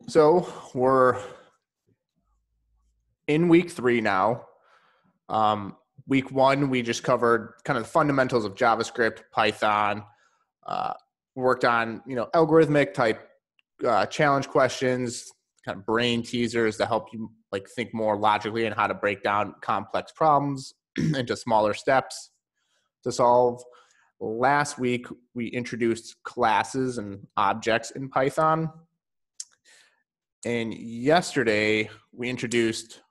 So we're in week 3 now. Week 1, we just covered kind of the fundamentals of JavaScript, Python. Worked on algorithmic type challenge questions, kind of brain teasers to help you think more logically and how to break down complex problems into smaller steps to solve. Last week, we introduced classes and objects in Python. And yesterday, we introduced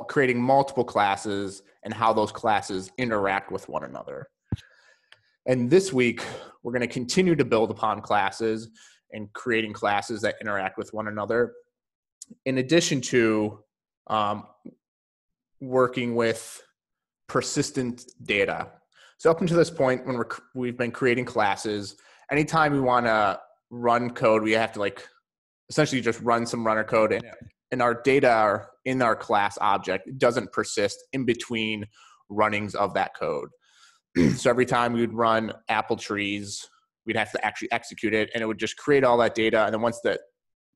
creating multiple classes and how those classes interact with one another. And this week, we're going to continue to build upon classes and creating classes that interact with one another, in addition to working with persistent data. So up until this point, when we've been creating classes, anytime we want to run code, we have to essentially just run some runner code, and our data are in our class object. It doesn't persist in between runnings of that code. So every time we would run apple trees, we'd have to actually execute it, and it would just create all that data. And then once the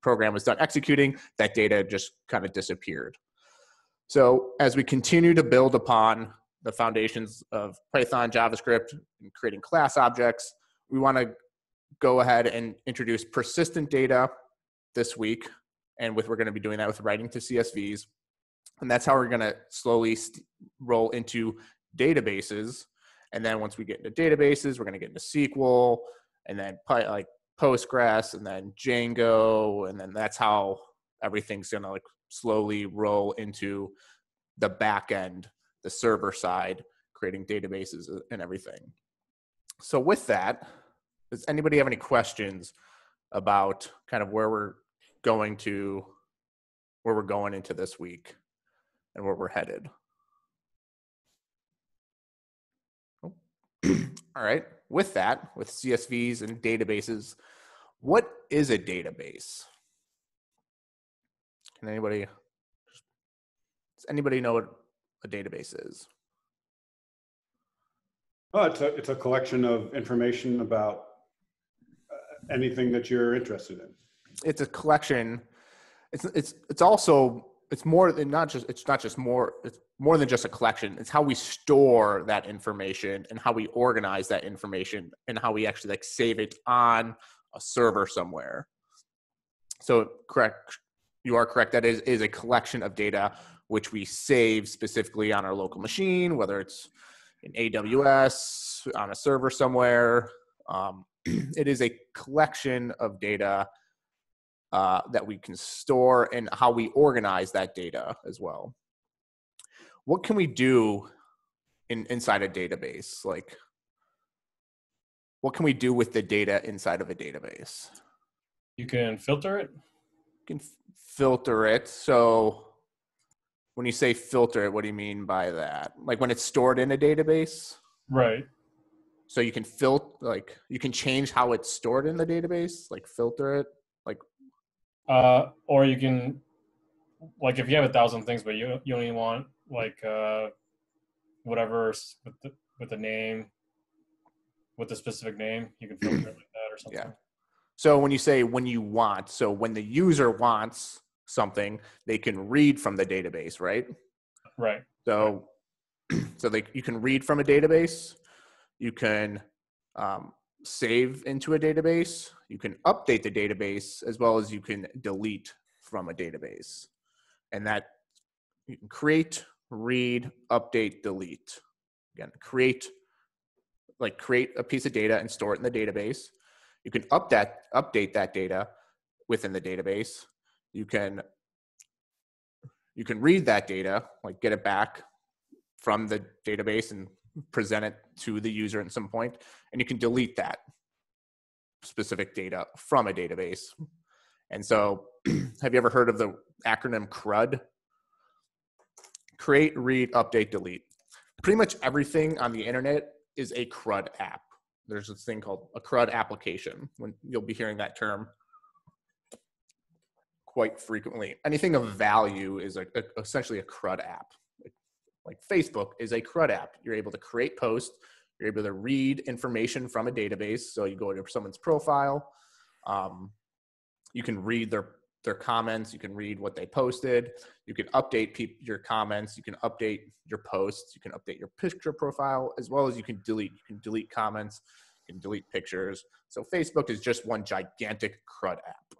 program was done executing, that data just kind of disappeared. So as we continue to build upon the foundations of Python, JavaScript, and creating class objects, we want to go ahead and introduce persistent data this week. And we're going to be doing that with writing to CSVs. And that's how we're going to slowly roll into databases. And then once we get into databases, we're going to get into SQL, and then Postgres, and then Django. And then that's how everything's going to slowly roll into the back end, the server side, creating databases and everything. So with that, does anybody have any questions about kind of where we're going into this week and where we're headed? All right. With that, with CSVs and databases, what is a database? Does anybody know what a database is? Oh, it's a collection of information about anything that you're interested in. It's a collection. It's more than it's more than just a collection. It's how we store that information and how we organize that information and how we actually save it on a server somewhere. So correct, you are correct. That is a collection of data which we save specifically on our local machine, whether it's in AWS, on a server somewhere. It is a collection of data that we can store, and how we organize that data as well. What can we do inside a database? What can we do with the data inside of a database? You can filter it. You can filter it. So when you say filter it, what do you mean by that? When it's stored in a database? Right. So you can you can change how it's stored in the database, filter it, or you can, if you have 1,000 things, but you only want whatever with the name, with the specific name, you can filter it like that or something. Yeah. So when you say when you want, so when the user wants something, they can read from the database, right? Right. So, you can read from a database. You can save into a database. You can update the database, as well as you can delete from a database. And that you can create, read, update, delete. Again, create a piece of data and store it in the database. You can update that data within the database. You can read that data, get it back from the database and present it to the user at some point, and you can delete that specific data from a database. And so, have you ever heard of the acronym CRUD? Create, read, update, delete. Pretty much everything on the internet is a CRUD app. There's this thing called a CRUD application. When you'll be hearing that term quite frequently. Anything of value is essentially a CRUD app. Like Facebook is a CRUD app. You're able to create posts. You're able to read information from a database. So you go to someone's profile. You can read their comments. You can read what they posted. You can update your comments. You can update your posts. You can update your picture profile, as well as you can delete. You can delete comments. You can delete pictures. So Facebook is just one gigantic CRUD app.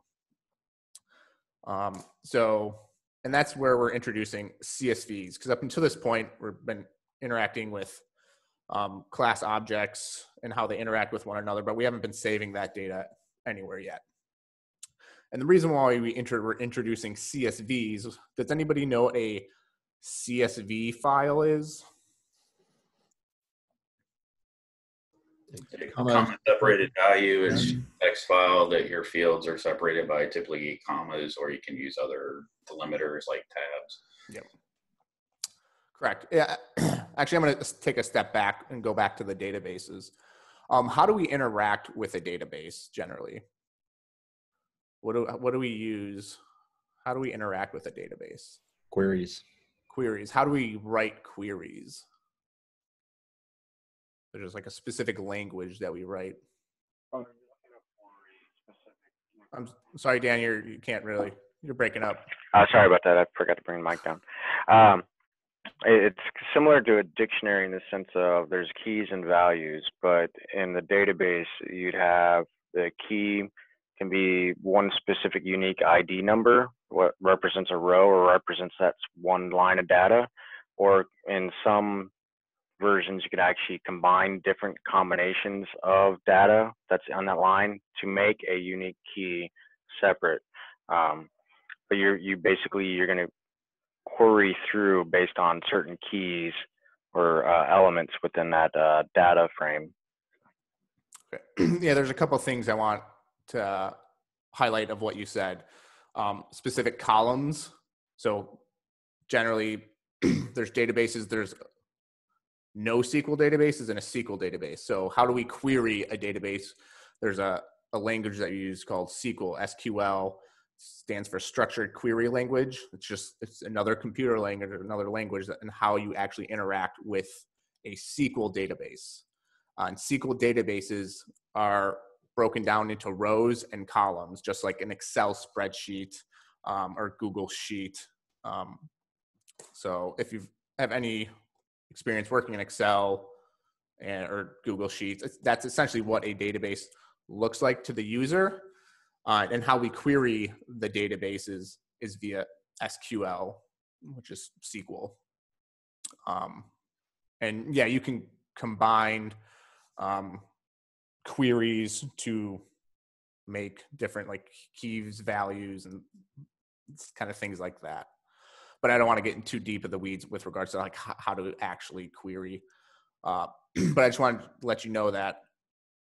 And that's where we're introducing CSVs, because up until this point, we've been interacting with class objects and how they interact with one another, but we haven't been saving that data anywhere yet. And the reason why we're introducing CSVs, does anybody know what a CSV file is? A comma separated value is text file that your fields are separated by typically commas, or you can use other delimiters like tabs. Yep. Correct. Yeah. Actually, I'm going to take a step back and go back to the databases. How do we interact with a database generally? What do we use? How do we interact with a database? Queries. Queries. How do we write queries? There's like a specific language that we write. I'm sorry, Dan, you can't really, you're breaking up. Sorry about that. I forgot to bring the mic down. It's similar to a dictionary in the sense of there's keys and values, but in the database, you'd have the key can be one specific unique ID number, what represents a row or represents that's one line of data, or in some versions, you could actually combine different combinations of data that's on that line to make a unique key separate. But you're going to query through based on certain keys or elements within that data frame. Okay. Yeah, there's a couple of things I want to highlight of what you said. Specific columns. So generally, there's databases, there's NoSQL databases and a SQL database. So how do we query a database? There's a language that you use called SQL, stands for Structured Query Language. It's another computer language, another language, and how you actually interact with a SQL database. And SQL databases are broken down into rows and columns, just like an Excel spreadsheet or Google Sheet. So if you have any experience working in Excel or Google Sheets, that's essentially what a database looks like to the user. And how we query the databases is via SQL, which is SQL. And yeah, you can combine queries to make different like keys, values, and kind of things like that. But I don't want to get in too deep in the weeds with regards to like how to actually query. But I just wanted to let you know that,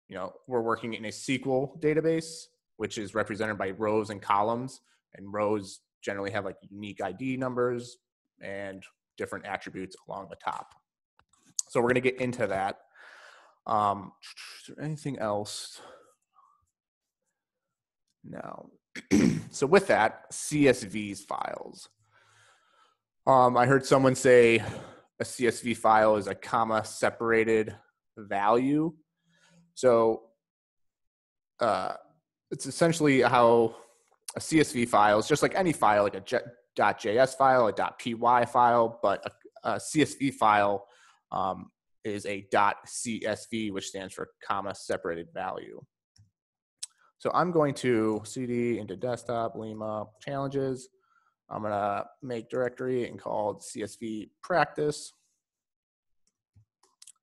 we're working in a SQL database, which is represented by rows and columns, and rows generally have like unique ID numbers and different attributes along the top. So we're going to get into that. Is there anything else? No. So with that, CSVs files. I heard someone say a CSV file is a comma separated value. So it's essentially how a CSV file is just like any file, like a .js file, a .py file, but a CSV file is a .csv, which stands for comma separated value. So I'm going to cd into desktop, Lima challenges. I'm going to make directory and call CSV practice.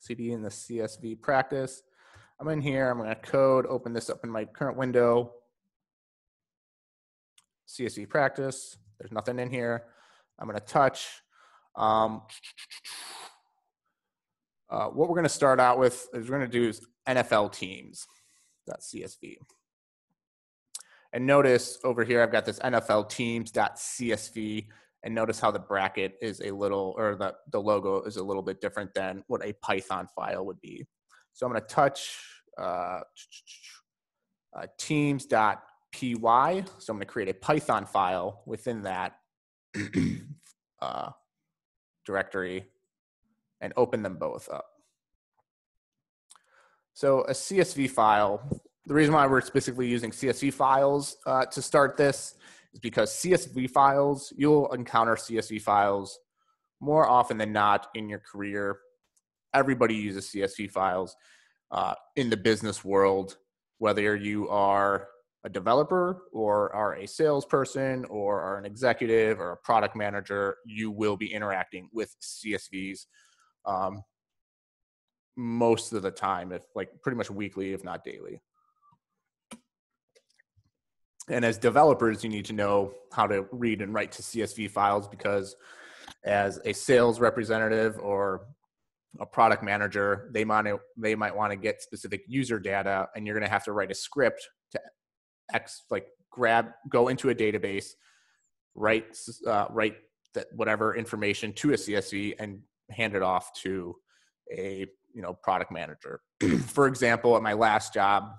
cd in the CSV practice. I'm in here. I'm going to code, open this up in my current window. CSV practice. There's nothing in here. I'm going to touch. What we're going to start out with is we're going to do is NFL teams.csv. And notice over here, I've got this NFL teams.csv. And notice how the bracket is a little, or the logo is a little bit different than what a Python file would be. So I'm going to touch teams.py. So I'm going to create a Python file within that directory and open them both up. So a CSV file, the reason why we're specifically using CSV files to start this is because CSV files, you'll encounter CSV files more often than not in your career. Everybody uses CSV files in the business world, whether you are a developer or are a salesperson or are an executive or a product manager, you will be interacting with CSVs most of the time, if like pretty much weekly, if not daily. And as developers, you need to know how to read and write to CSV files, because as a sales representative or a product manager, they might want to get specific user data, and you're going to have to write a script to go into a database, write that whatever information to a CSV and hand it off to a product manager. For example, at my last job,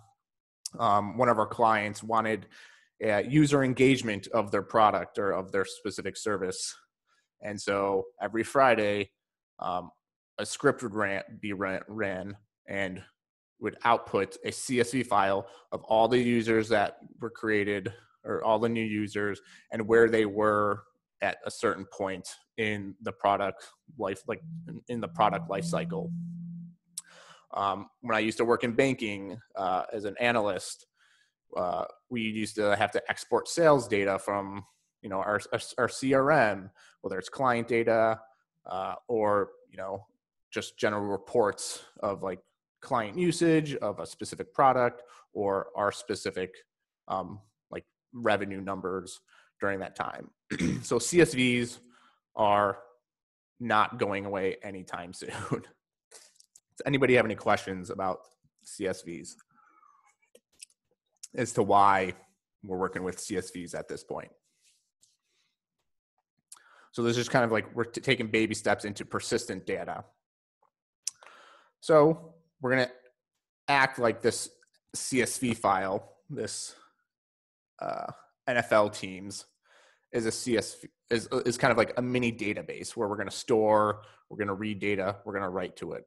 one of our clients wanted user engagement of their product or of their specific service, and so every Friday, a script would be ran and would output a CSV file of all the users that were created, or all the new users, and where they were at a certain point in the product life, like in the product life cycle. When I used to work in banking as an analyst, we used to have to export sales data from our CRM, whether it's client data or just general reports of like client usage of a specific product or our specific like revenue numbers during that time. So CSVs are not going away anytime soon. Does anybody have any questions about CSVs as to why we're working with CSVs at this point? So this is kind of like we're taking baby steps into persistent data. So we're going to act like this CSV file, this NFL teams, is a CSV, is kind of like a mini database where we're going to store, we're going to read data, we're going to write to it.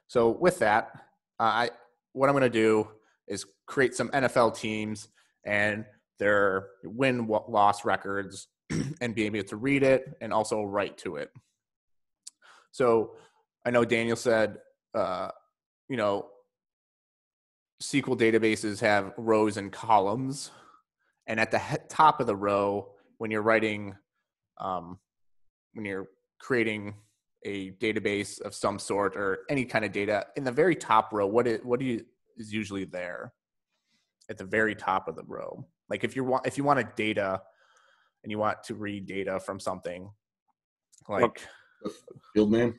So with that, what I'm going to do is create some NFL teams and their win-loss records and be able to read it and also write to it. So I know Daniel said, SQL databases have rows and columns. And at the top of the row, when you're writing, when you're creating a database of some sort or any kind of data, in the very top row, what is usually there at the very top of the row? Like if you want a data and you want to read data from something, like the field name.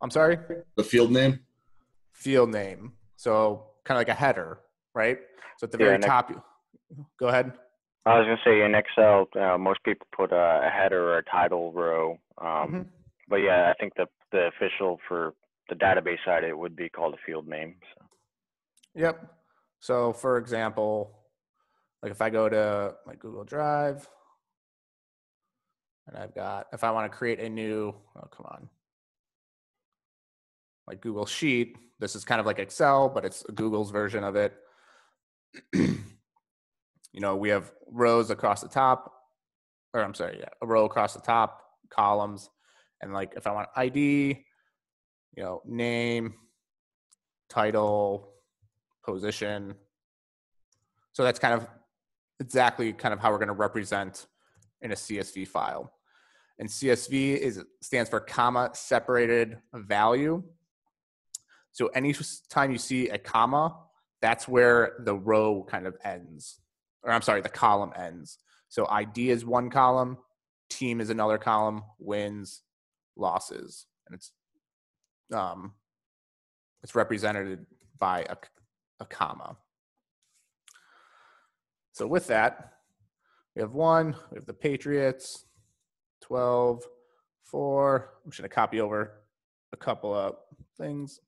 I'm sorry? The field name. Field name. So kind of like a header, right? So at the very top, go ahead. I was going to say in Excel, most people put a header or a title row. But yeah, I think the official for the database side, it would be called a field name. So. Yep. So for example, like if I go to my Google Drive and if I want to create a new, like Google Sheet, this is kind of like Excel, but it's Google's version of it. We have rows across the top, a row across the top, columns. And like if I want ID, name, title, position. So that's kind of exactly kind of how we're going to represent in a CSV file. And CSV stands for comma separated value. So any time you see a comma, that's where the row kind of ends. The column ends. So ID is one column, team is another column, wins, losses. And it's represented by a comma. So with that, we have 1, we have the Patriots, 12, 4. I'm just going to copy over a couple of things.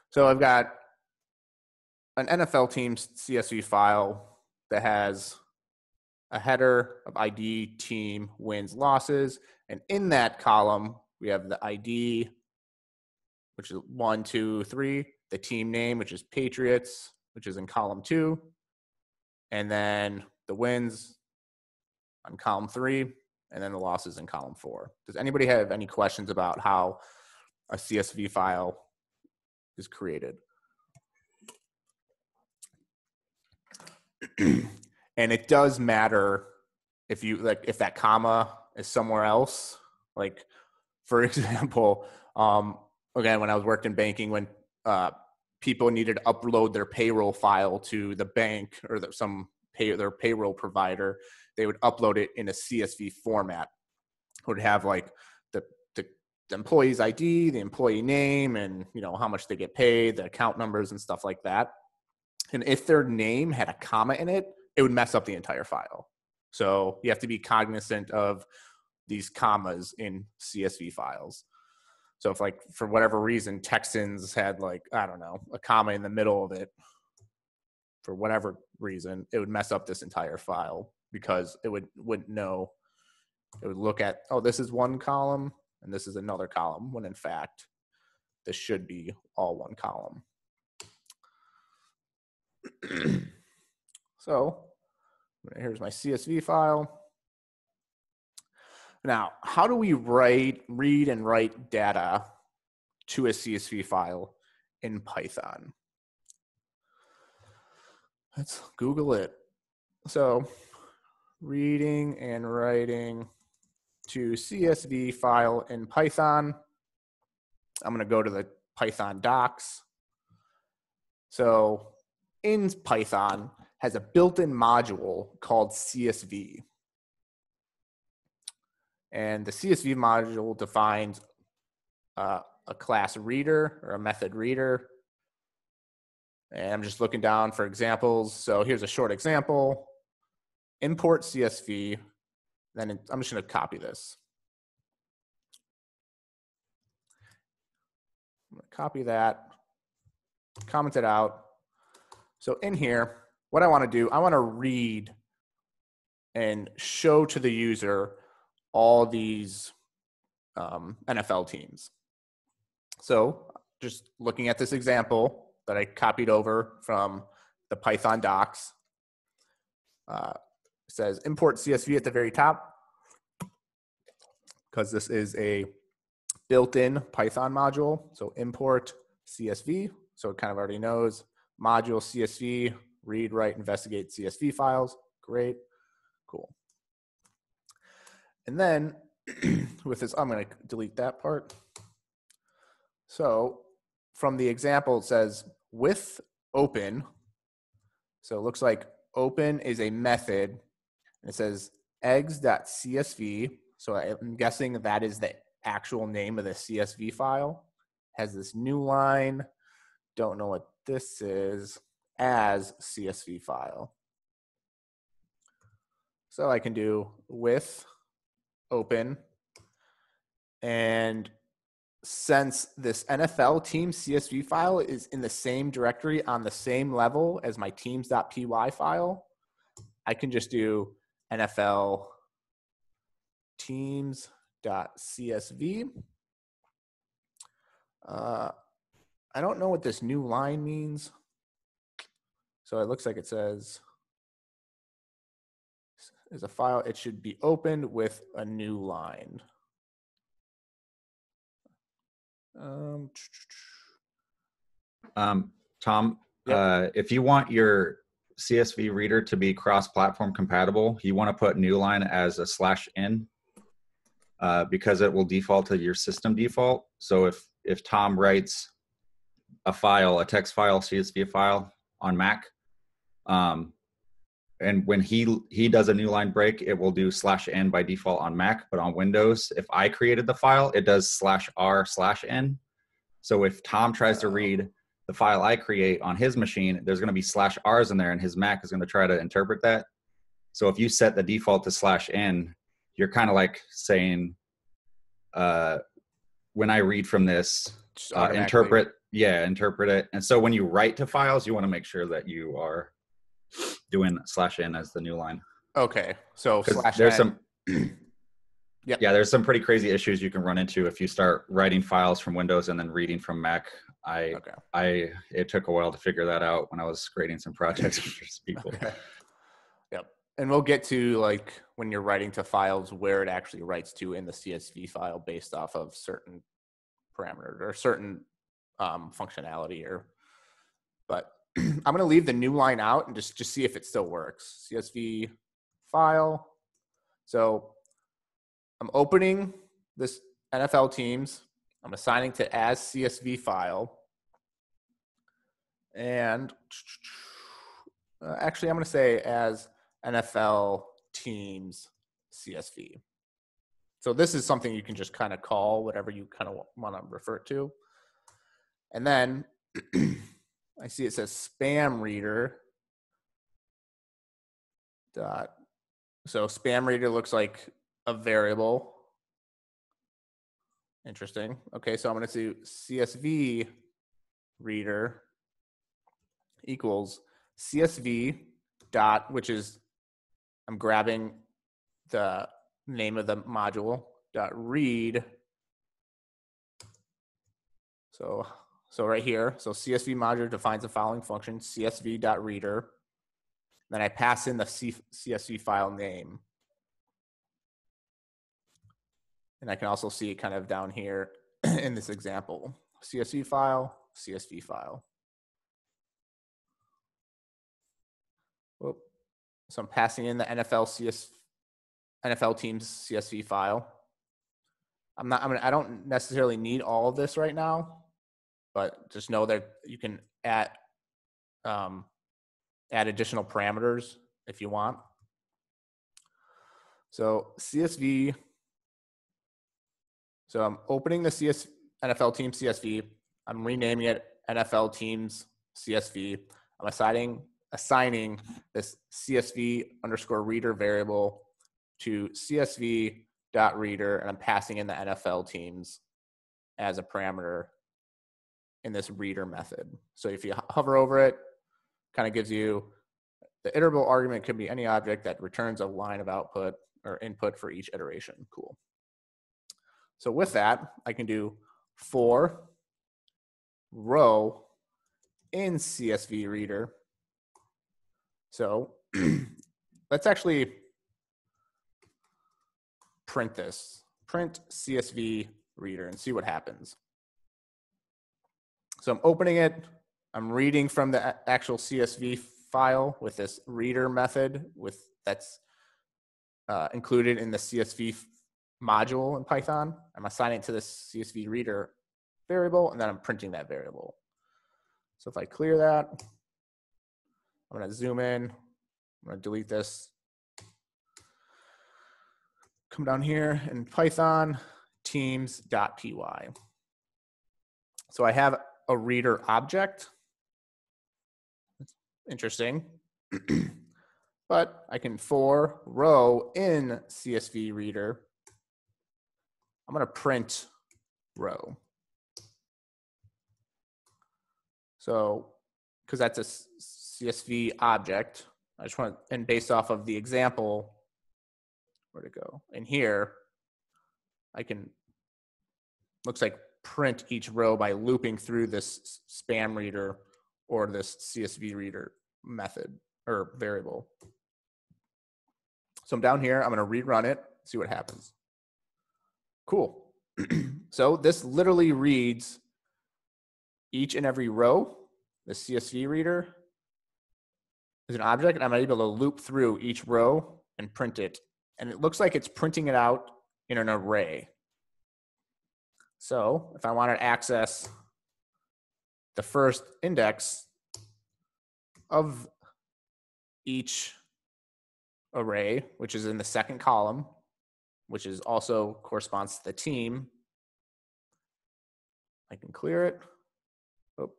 So I've got an NFL team's CSV file that has a header of ID, team, wins, losses. And in that column, we have the ID, which is 1, 2, 3, the team name, which is Patriots, which is in column 2, and then the wins on column 3, and then the losses in column 4. Does anybody have any questions about how a CSV file is created? And it does matter if you if that comma is somewhere else. Like, for example, again, when I was working in banking, when people needed to upload their payroll file to the bank or their payroll provider, they would upload it in a CSV format. It would have like the employee's ID, the employee name, and how much they get paid, the account numbers and stuff like that. And if their name had a comma in it, it would mess up the entire file. So you have to be cognizant of these commas in CSV files. So if for whatever reason, Texans had a comma in the middle of it, for whatever reason, it would mess up this entire file because it wouldn't know. It would look at, oh, this is one column and this is another column, when in fact, this should be all one column. So here's my CSV file. Now, how do we read and write data to a CSV file in Python? Let's Google it. So, reading and writing to CSV file in Python. I'm going to go to the Python docs. So, in Python has a built-in module called CSV. And the CSV module defines a class reader or a method reader. And I'm just looking down for examples. So here's a short example. Import CSV. Then I'm just going to copy this. I'm going to copy that, comment it out. So in here, what I want to do, I want to read and show to the user all these NFL teams. So just looking at this example that I copied over from the Python docs, it says import CSV at the very top, because this is a built-in Python module. So import CSV, so it kind of already knows. Module CSV, read, write, investigate CSV files. Great, cool. And then with this, I'm going to delete that part. So from the example, it says with open. So it looks like open is a method. And it says eggs.csv. So I'm guessing that is the actual name of the CSV file. Has this new line. Don't know what this is. As CSV file. So I can do with open, and since this NFL team CSV file is in the same directory on the same level as my teams.py file, I can just do NFL teams.csv. I don't know what this new line means. So it looks like it says is a file, it should be opened with a new line. Tom, Yep. if you want your CSV reader to be cross-platform compatible, you want to put new line as a /n because it will default to your system default. So if Tom writes a file, a text file, CSV file on Mac, and when he does a new line break, it will do /n by default on Mac, but on Windows, if I created the file, it does /r/n. So if Tom tries to read the file I create on his machine, there's going to be /r's in there, and his Mac is going to try to interpret that. So if you set the default to /n, you're kind of like saying, when I read from this, interpret it. And so when you write to files, you want to make sure that you are doing /n as the new line. Okay, so There's /n. Yep. Yeah, there's some pretty crazy issues you can run into if you start writing files from Windows and then reading from Mac. It took a while to figure that out when I was creating some projects for people. Okay. Yep. And we'll get to like when you're writing to files where it actually writes to in the CSV file based off of certain parameters or certain functionality but I'm going to leave the new line out and just see if it still works. CSV file. So I'm opening this NFL teams. I'm assigning to as CSV file. And actually, I'm going to say as NFL teams CSV. So this is something you can just kind of call whatever you kind of want to refer to. And then I see it says spam reader. So spam reader looks like a variable. Interesting. Okay, so I'm going to do CSV reader equals CSV dot, which is, I'm grabbing the name of the module, dot read. So right here, so CSV module defines the following function, CSV dot reader. Then I pass in the CSV file name. And I can also see it kind of down here in this example, CSV file, CSV file. Whoop. So I'm passing in the NFL teams CSV file. I don't necessarily need all of this right now, but just know that you can add additional parameters if you want. So CSV. So I'm opening the NFL team CSV. I'm renaming it NFL teams CSV. I'm assigning this CSV underscore reader variable to CSV dot reader, and I'm passing in the NFL teams as a parameter in this reader method. So if you hover over it, kind of gives you the iterable argument could be any object that returns a line of output or input for each iteration. Cool. So with that, I can do for row in CSV reader. So let's actually print this. Print CSV reader and see what happens. So I'm opening it. I'm reading from the actual CSV file with this reader method that's included in the CSV module in Python. I'm assigning it to this CSV reader variable, and then I'm printing that variable. So if I clear that, I'm going to zoom in. I'm going to delete this. Come down here in Python, teams.py. So I have a reader object. Interesting. But I can for row in CSV reader, I'm going to print row. So, because that's a CSV object, I just want, and based off of the example, where'd it go? In here, I can, looks like print each row by looping through this spam reader or this CSV reader method or variable. So I'm down here, I'm going to rerun it, see what happens. Cool. So this literally reads each and every row. The CSV reader is an object, and I'm able to loop through each row and print it. And it looks like it's printing it out in an array. So if I want to access the first index of each array, which is in the second column, which is also corresponds to the team, I can clear it. Oh.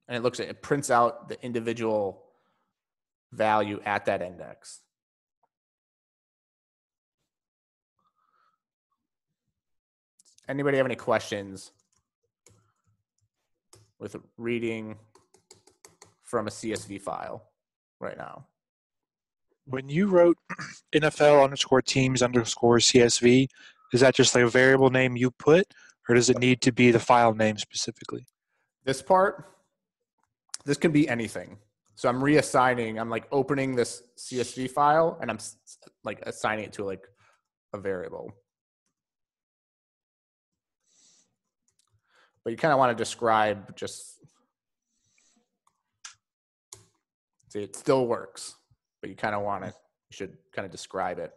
And it prints out the individual value at that index. Anybody have any questions with reading from a CSV file right now? When you wrote NFL_teams_CSV, is that just like a variable name you put, or does it need to be the file name specifically? This part, this can be anything. So I'm reassigning, I'm like opening this CSV file and I'm like assigning it to like a variable. But you kind of want to describe just, see, it still works, but you kind of want to, you should kind of describe it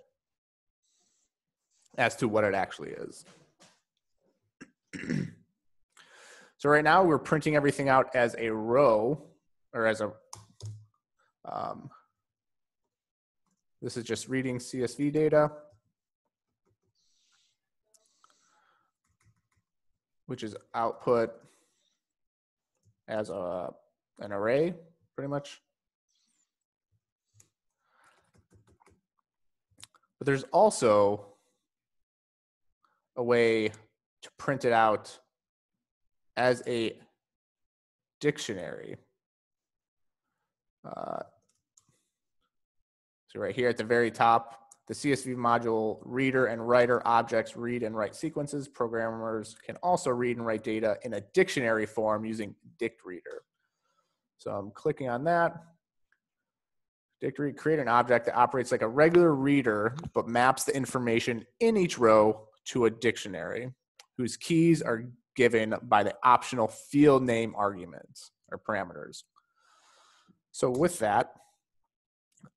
as to what it actually is. So right now we're printing everything out as a row, or as a, this is just reading CSV data, which is output as an array, pretty much. But there's also a way to print it out as a dictionary. So right here at the very top, the CSV module reader and writer objects read and write sequences. Programmers can also read and write data in a dictionary form using Dict reader. So I'm clicking on that. Dict read, create an object that operates like a regular reader, but maps the information in each row to a dictionary, whose keys are given by the optional field name arguments or parameters. So with that,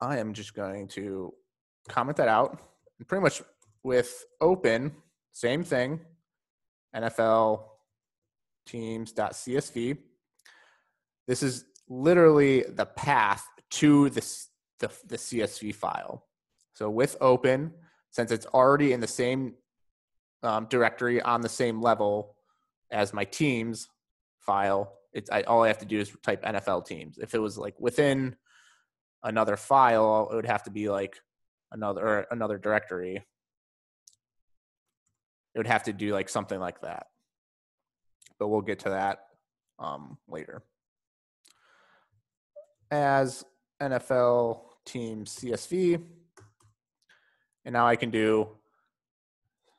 I am just going to comment that out. And pretty much with open, same thing, NFL teams.csv. This is literally the path to the CSV file. So with open, since it's already in the same directory on the same level as my teams file, all I have to do is type NFL teams. If it was like within another file, it would have to be like another directory. It would have to do like something like that. But we'll get to that later. As NFL teams CSV, and now I can do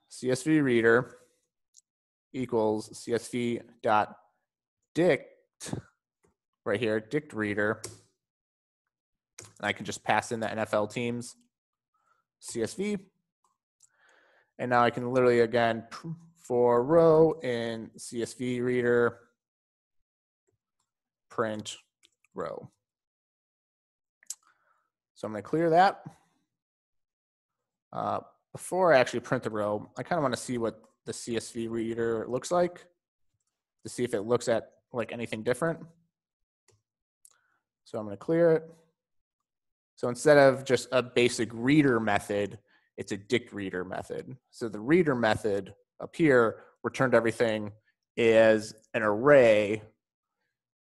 CSV reader equals CSV dot dict right here, dict reader. And I can just pass in the NFL teams CSV. And now I can literally, again, for row in CSV reader, print row. So I'm going to clear that. Before I actually print the row, I kind of want to see what the CSV reader looks like to see if it looks at like anything different. So I'm going to clear it. So instead of just a basic reader method, it's a dict reader method. So the reader method up here returned everything as an array,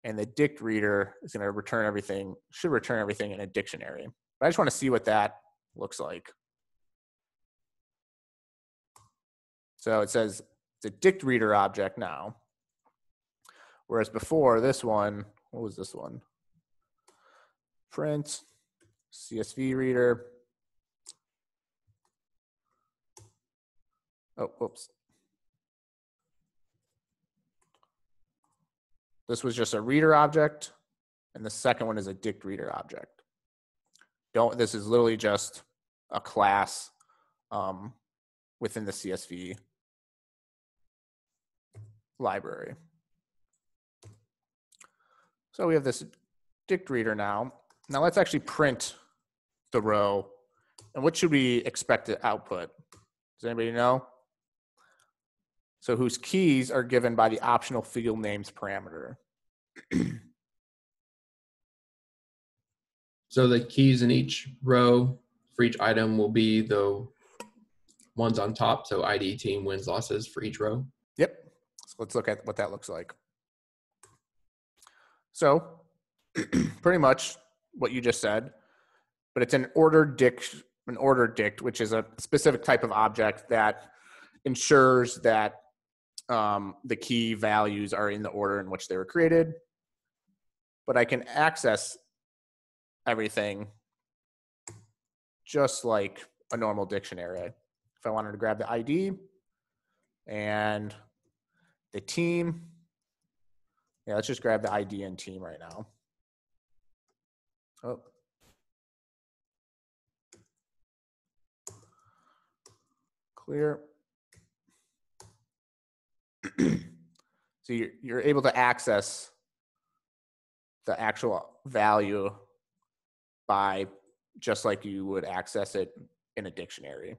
and the dict reader is going to return everything, should return everything in a dictionary. But I just want to see what that looks like. So it says it's a dict reader object now. Whereas before this one, what was this one? Print CSV reader. Oh, whoops. This was just a reader object, and the second one is a dict reader object. This is literally just a class within the CSV library. So we have this dict reader now. Now let's actually print the row. And what should we expect to output? Does anybody know? So whose keys are given by the optional field names parameter. So the keys in each row for each item will be the ones on top. So ID, team, wins, losses for each row. Yep. So let's look at what that looks like. So pretty much what you just said, but it's an order dict, which is a specific type of object that ensures that the key values are in the order in which they were created. But I can access everything just like a normal dictionary. If I wanted to grab the ID and the team, yeah, let's just grab the ID and team right now. Oh. Clear. So you're able to access the actual value by just like you would access it in a dictionary.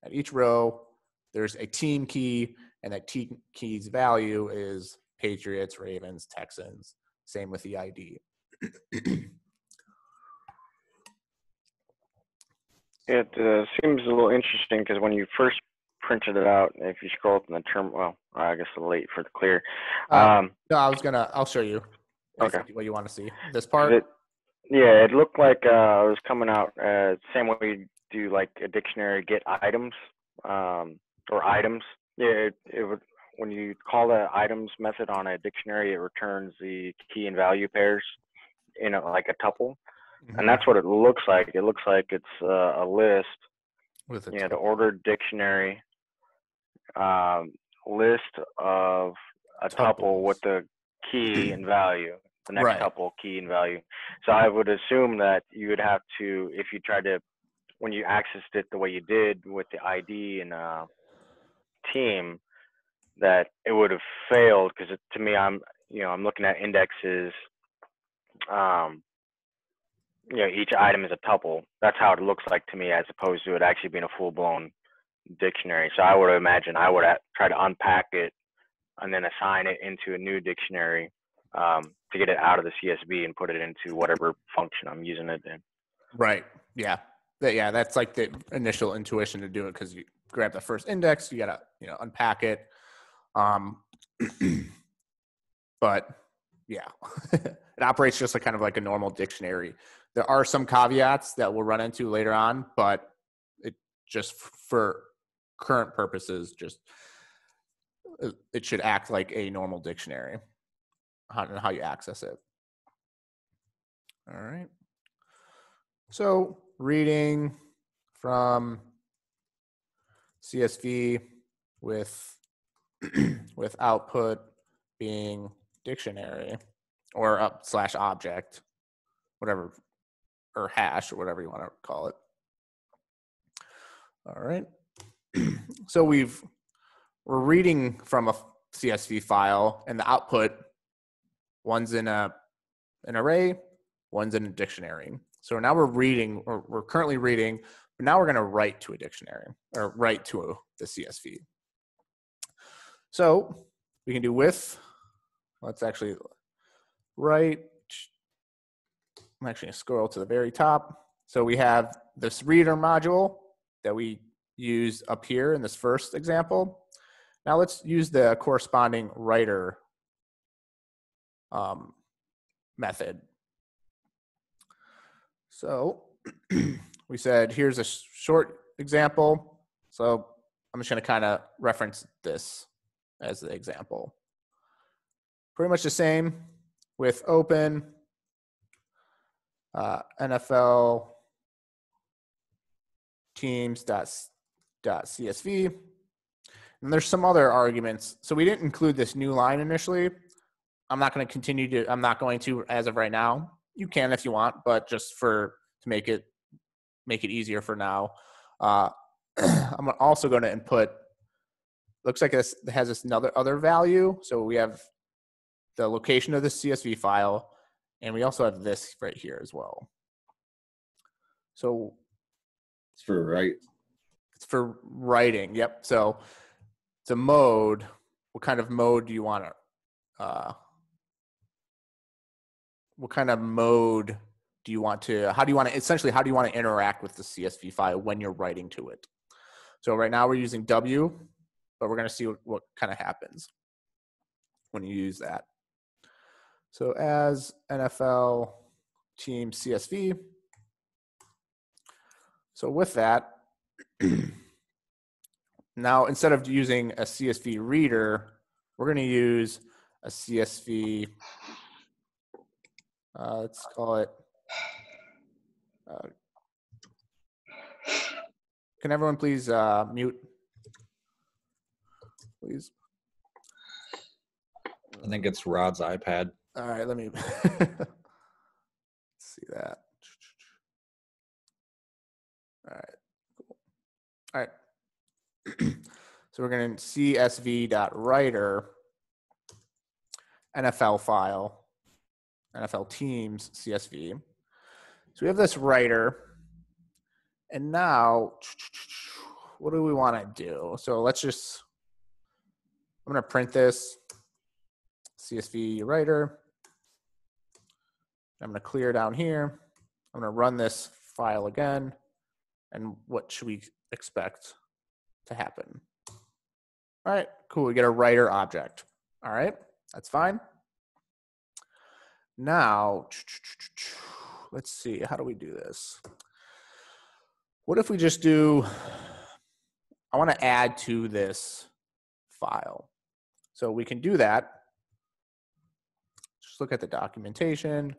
At each row, there's a team key, and that team key's value is Patriots, Ravens, Texans. Same with the ID. It seems a little interesting because when you first printed it out, if you scroll up in the term, well, I guess it's late for the clear. No, I'll show you. Okay. What you want to see. This part? Yeah, it looked like it was coming out same way you do like a dictionary get items or items. Yeah, it would, when you call the items method on a dictionary, it returns the key and value pairs in like a tuple. And that's what it looks like. It looks like it's a list, with the ordered dictionary list of a tuple with the key and value, the next tuple, key and value. So I would assume that you would have to, if you tried to, when you accessed it the way you did with the ID and team, that it would have failed because to me, I'm looking at indexes. Each item is a tuple. That's how it looks like to me, as opposed to it actually being a full-blown dictionary. So I would imagine I would try to unpack it and then assign it into a new dictionary to get it out of the CSV and put it into whatever function I'm using it in. Right. Yeah. That's like the initial intuition to do it, because you grab the first index, you gotta unpack it. But yeah, it operates just like kind of like a normal dictionary. There are some caveats that we'll run into later on, but it just for current purposes, it should act like a normal dictionary. How you access it. All right. So reading from CSV with output being dictionary or /object, whatever, or hash, or whatever you want to call it. All right. So we're reading from a CSV file, and the output, one's in an array, one's in a dictionary. So now we're currently reading, but now we're going to write to a dictionary, or write to the CSV. So we can do with, let's actually write. I'm actually going to scroll to the very top. So we have this reader module that we use up here in this first example. Now let's use the corresponding writer method. So we said, here's a short example. So I'm just going to kind of reference this as the example. Pretty much the same with open NFL teams.csv. And there's some other arguments. So we didn't include this new line initially. I'm not going to as of right now. You can if you want, but just to make it easier for now. I'm also going to input, looks like this has this other value. So we have the location of the CSV file, and we also have this right here as well. So it's for write. It's for writing. Yep. So it's a mode. What kind of mode do you want to? What kind of mode do you want to? How do you want to interact with the CSV file when you're writing to it? So right now we're using W, but we're going to see what kind of happens when you use that. So as NFL team CSV. So with that, now instead of using a CSV reader, we're going to use a CSV, let's call it Can everyone please mute? Please. I think it's Rod's iPad. All right, let me see that. All right, cool. All right. So we're going to csv.writer NFL file, NFL teams CSV. So we have this writer, and now what do we want to do? So let's just, I'm going to print this CSV writer. I'm going to clear down here. I'm going to run this file again. And what should we expect to happen? All right, cool. We get a writer object. All right, that's fine. Now, let's see. How do we do this? What if we just do, I want to add to this file. So we can do that. Just look at the documentation.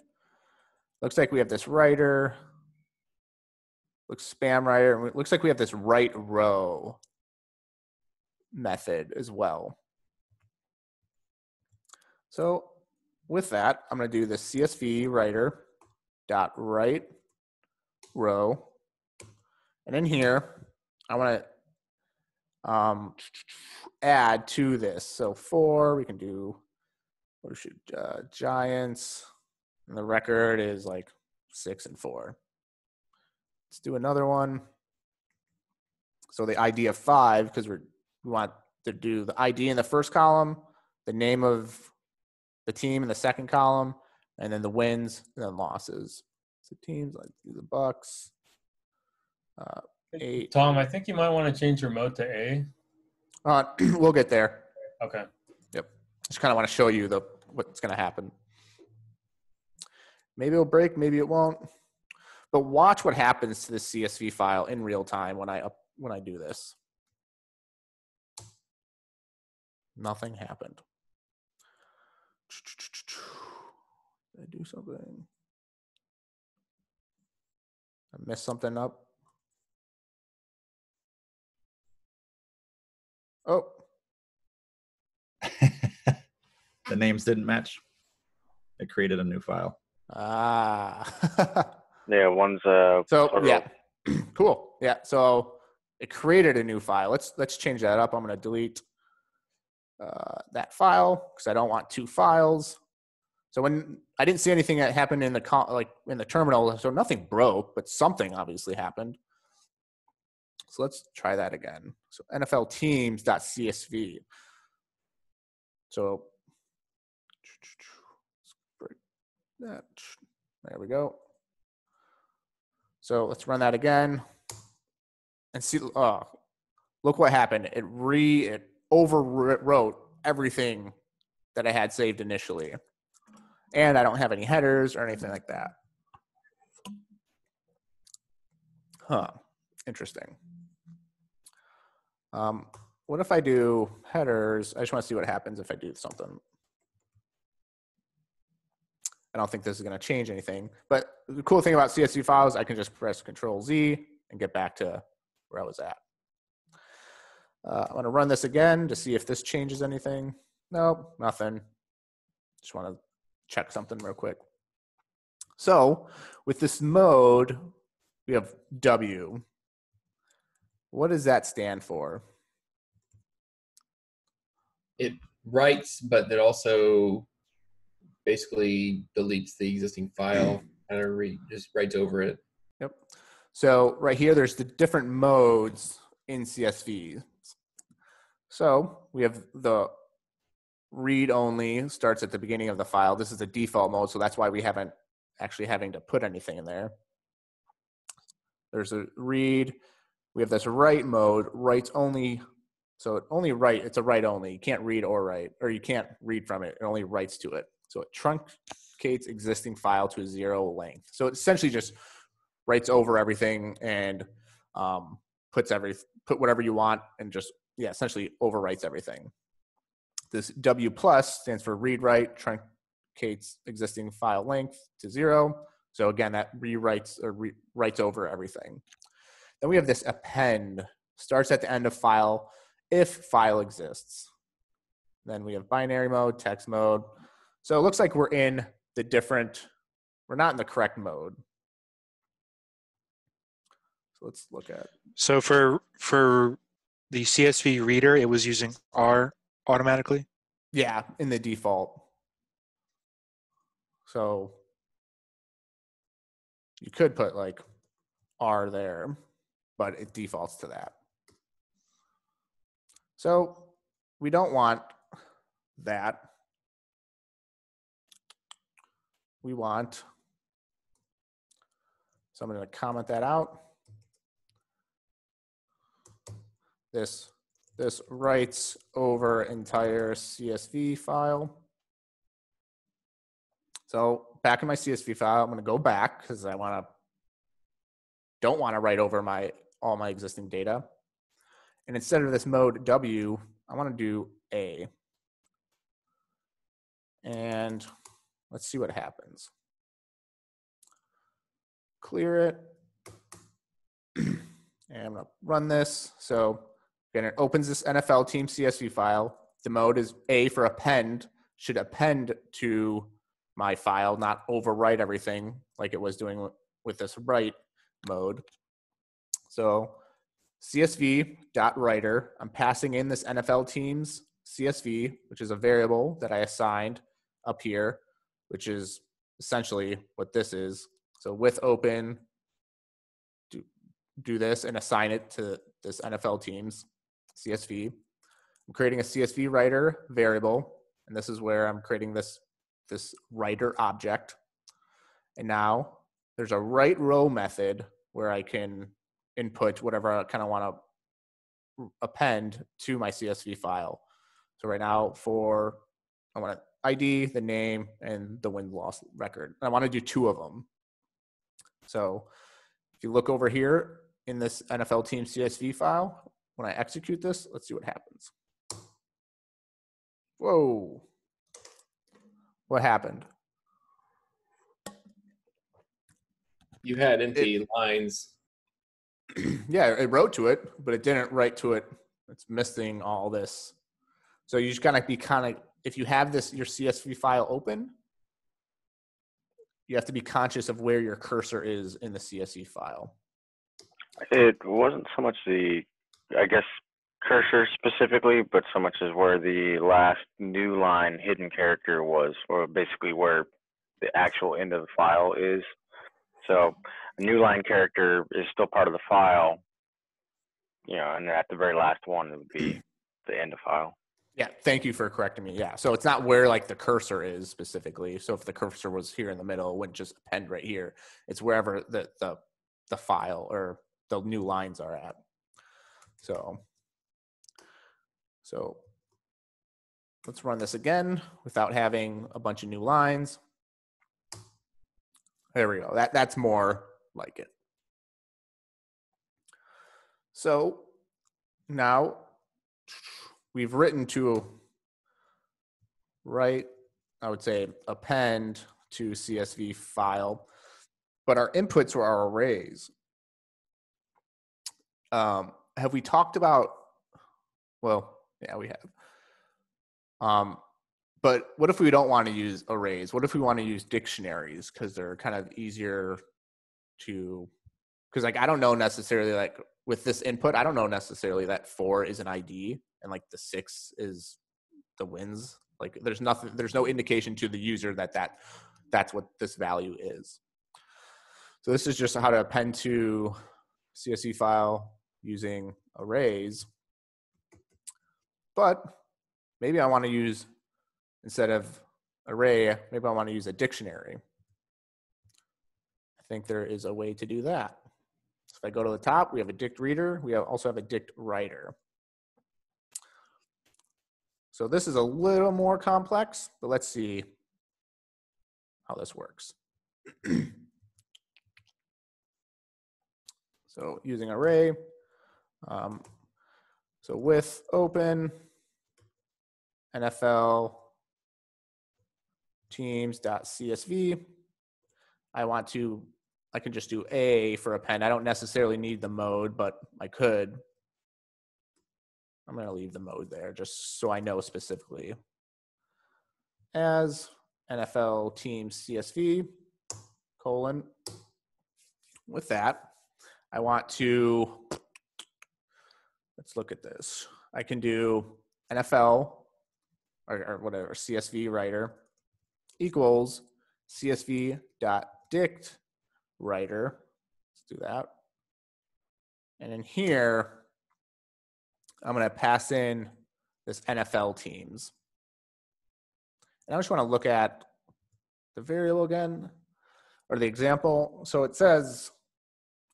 Looks like we have this writer. Looks spam writer. It looks like we have this write row method as well. So with that, I'm going to do the CSV writer dot write row, and in here I want to add to this. So we can do what should Giants, and the record is like 6-4. Let's do another one. So the ID of 5, because we want to do the ID in the first column, the name of the team in the second column, and then the wins and then losses. So teams like the Bucks. 8. Tom, I think you might want to change your mode to A. We'll get there. Okay. Yep. Just kind of want to show you what's going to happen. Maybe it'll break, maybe it won't. But watch what happens to the CSV file in real time when I do this. Nothing happened. Did I do something? I messed something up. Oh. The names didn't match. It created a new file. Ah. Yeah, one's so plural. yeah. Cool. Yeah. So it created a new file. Let's change that up. I'm going to delete that file because I don't want 2 files. So when I didn't see anything that happened in the terminal, so nothing broke, but something obviously happened. So let's try that again. So NFL teams.csv. So break that. There we go. So let's run that again and see. Look what happened. It overwrote everything that I had saved initially. And I don't have any headers or anything like that. Huh. Interesting. What if I do headers? I just want to see what happens if I do something. I don't think this is going to change anything. But the cool thing about CSV files, I can just press Control-Z and get back to where I was at. I'm going to run this again to see if this changes anything. Nope, nothing. Just want to check something real quick. So with this mode, we have W. What does that stand for? It writes, but it also basically deletes the existing file and just writes over it. Yep. So right here, there's the different modes in CSV. So we have the read only starts at the beginning of the file. This is the default mode, so that's why we haven't actually having to put anything in there. There's a read. We have this write mode, writes only. So it only write, it's a write only. You can't read or write, or you can't read from it. It only writes to it. So it truncates existing file to a 0 length. So it essentially just writes over everything and put whatever you want and just, yeah, essentially overwrites everything. This W plus stands for read write, truncates existing file length to 0. So again, that rewrites or writes over everything. Then we have this append, starts at the end of file if file exists. Then we have binary mode, text mode. So it looks like we're in the different, we're not in the correct mode. So let's look at. So for the CSV reader, it was using R automatically? Yeah, in the default. So you could put like R there, but it defaults to that. So we don't want that. We want, so I'm going to comment that out. This writes over entire CSV file. So back in my CSV file, I'm going to go back because I don't want to write over all my existing data. And instead of this mode W, I want to do A. And let's see what happens. Clear it. And I'm going to run this. So again, it opens this NFL team CSV file. The mode is A for append, should append to my file, not overwrite everything like it was doing with this write mode. So CSV.writer, I'm passing in this NFL teams CSV, which is a variable that I assigned up here, which is essentially what this is. So with open, do this and assign it to this NFL teams CSV. I'm creating a CSV writer variable, and this is where I'm creating this writer object. And now there's a write row method where I can input whatever I kind of want to append to my CSV file. So right now I want to ID, the name, and the win-loss record. And I want to do 2 of them. So if you look over here in this NFL team CSV file, when I execute this, let's see what happens. Whoa. What happened? You had empty lines. Yeah, it wrote to it, but it didn't write to it. It's missing all this. So you just gotta be if you have your CSV file open, you have to be conscious of where your cursor is in the CSV file. It wasn't so much the, I guess, cursor specifically, but so much as where the last new line hidden character was, or basically where the actual end of the file is. So a new line character is still part of the file, and at the very last one, it would be the end of file. Yeah, thank you for correcting me. Yeah, so it's not where like the cursor is specifically. So if the cursor was here in the middle, it wouldn't just append right here. It's wherever the file or the new lines are at. So let's run this again without having a bunch of new lines. There we go. That's more like it. So now we've written to write, I would say, append to CSV file, but our inputs are our arrays. Have we talked about, well, yeah, we have. But what if we don't want to use arrays? What if we want to use dictionaries? Because they're kind of easier to, because like I don't know necessarily, like with this input, I don't know necessarily that 4 is an ID and like the 6 is the wins. Like there's no indication to the user that's what this value is. So this is just how to append to CSV file using arrays. But maybe I want to use, instead of array, maybe I want to use a dictionary. I think there is a way to do that. So if I go to the top, we have a dict reader. We also have a dict writer. So this is a little more complex, but let's see how this works. So using array, so with open NFL teams.csv, I want to I can just do A for append. I don't necessarily need the mode, but I could. I'm going to leave the mode there just so I know specifically. As NFL team CSV, colon. With that, I want to, let's look at this. I can do NFL or whatever, CSV writer equals CSV.dict writer. Let's do that. And in here, I'm going to pass in this NFL teams. And I just want to look at the variable again, or the example. So it says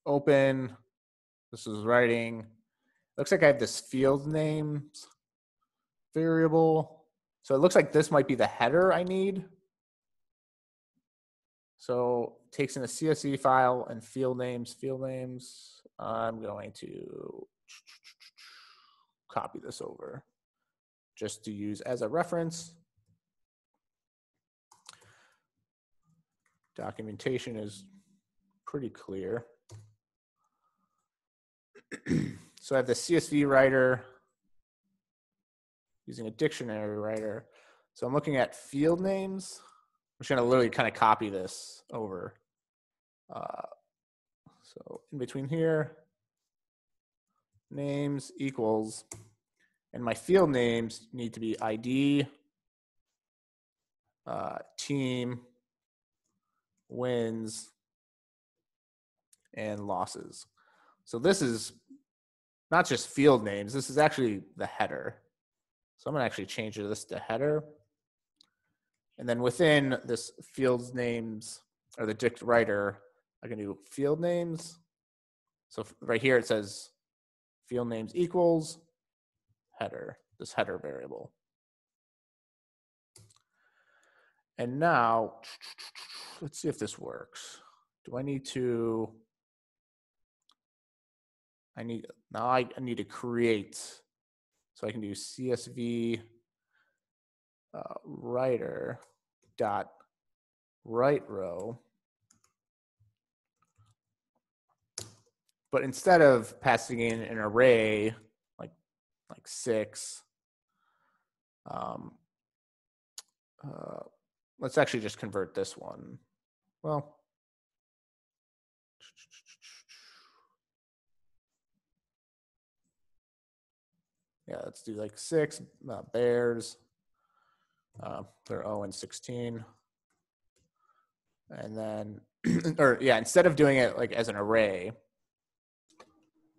open, this is writing. Looks like I have this field names variable. So it looks like this might be the header I need. So it takes in a CSV file and field names. I'm going to copy this over just to use as a reference. Documentation is pretty clear. So I have the CSV writer using a dictionary writer. So I'm looking at field names. I'm just going to literally kind of copy this over. So in between here, names equals, and my field names need to be ID, team, wins, and losses. So this is not just field names, this is actually the header. So I'm going to actually change this to header. And then within this field names, or the dict writer, I can do field names. So right here it says field names equals header, this header variable. And now, let's see if this works. Do I need to, I need to create, so I can do CSV writer dot write row. But instead of passing in an array like 6, let's actually just convert this one. Well, yeah, let's do like 6 bears. They're 0 and 16. And then, or yeah, instead of doing it like as an array,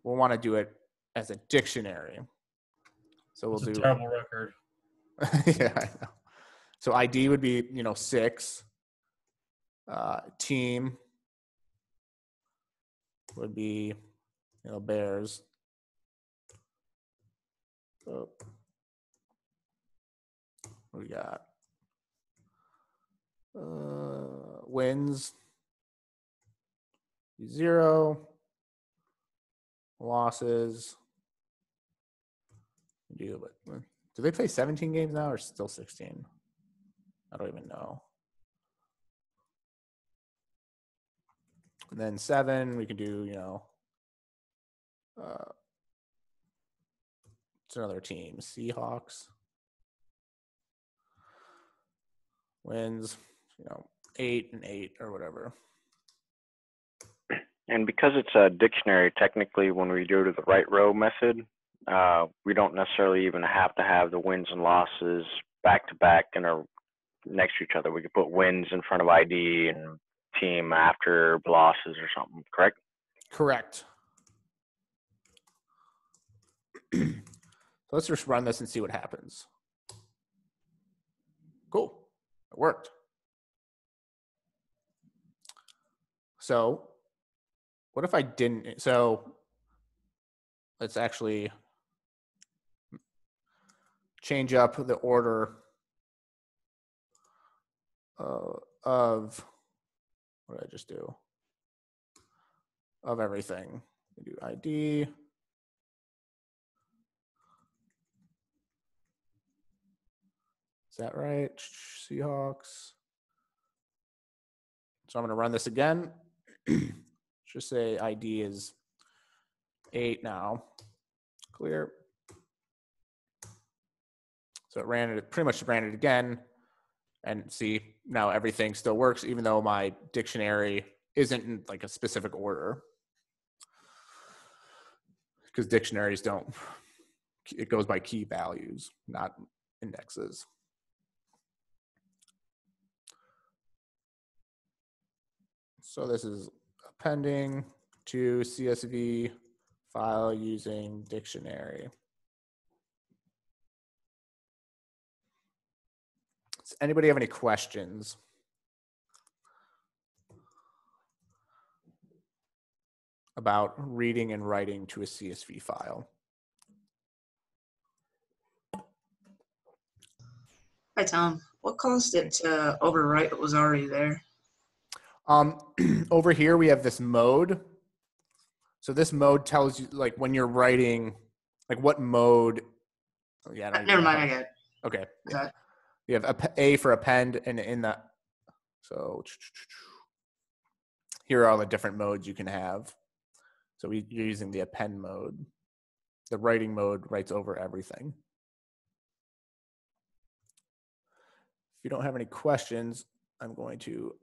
we'll want to do it as a dictionary. So we'll do a terrible record. Yeah, I know. So ID would be 6. Team would be bears. So what we got? Wins 0. Losses. Do they play 17 games now or still 16? I don't even know. And then 7, we could do, it's another team, Seahawks. Wins, 8 and 8 or whatever. And because it's a dictionary, technically when we go to the write row method, we don't necessarily even have to have the wins and losses back to back and are next to each other. We could put wins in front of ID and team after losses or something, correct? Correct. So let's just run this and see what happens. Cool, it worked. So what if I didn't? So let's actually change up the order of, what did I just do? Of everything. We do ID. Is that right? Seahawks. So I'm going to run this again. just say ID is 8 now. Clear. So it ran it, pretty much ran it again. And see, now everything still works, even though my dictionary isn't in like a specific order. Because dictionaries don't, it goes by key values, not indexes. So this is appending to CSV file using dictionary. Does anybody have any questions? About reading and writing to a CSV file? Hi, Tom. What caused it to overwrite what was already there? Over here, we have this mode. So this mode tells you like when you're writing, like what mode. Oh, yeah, Never mind, I got it. Okay. Got it. You have A for append, and in the, so here are all the different modes you can have. So you're using the append mode. The writing mode writes over everything. If you don't have any questions, I'm going to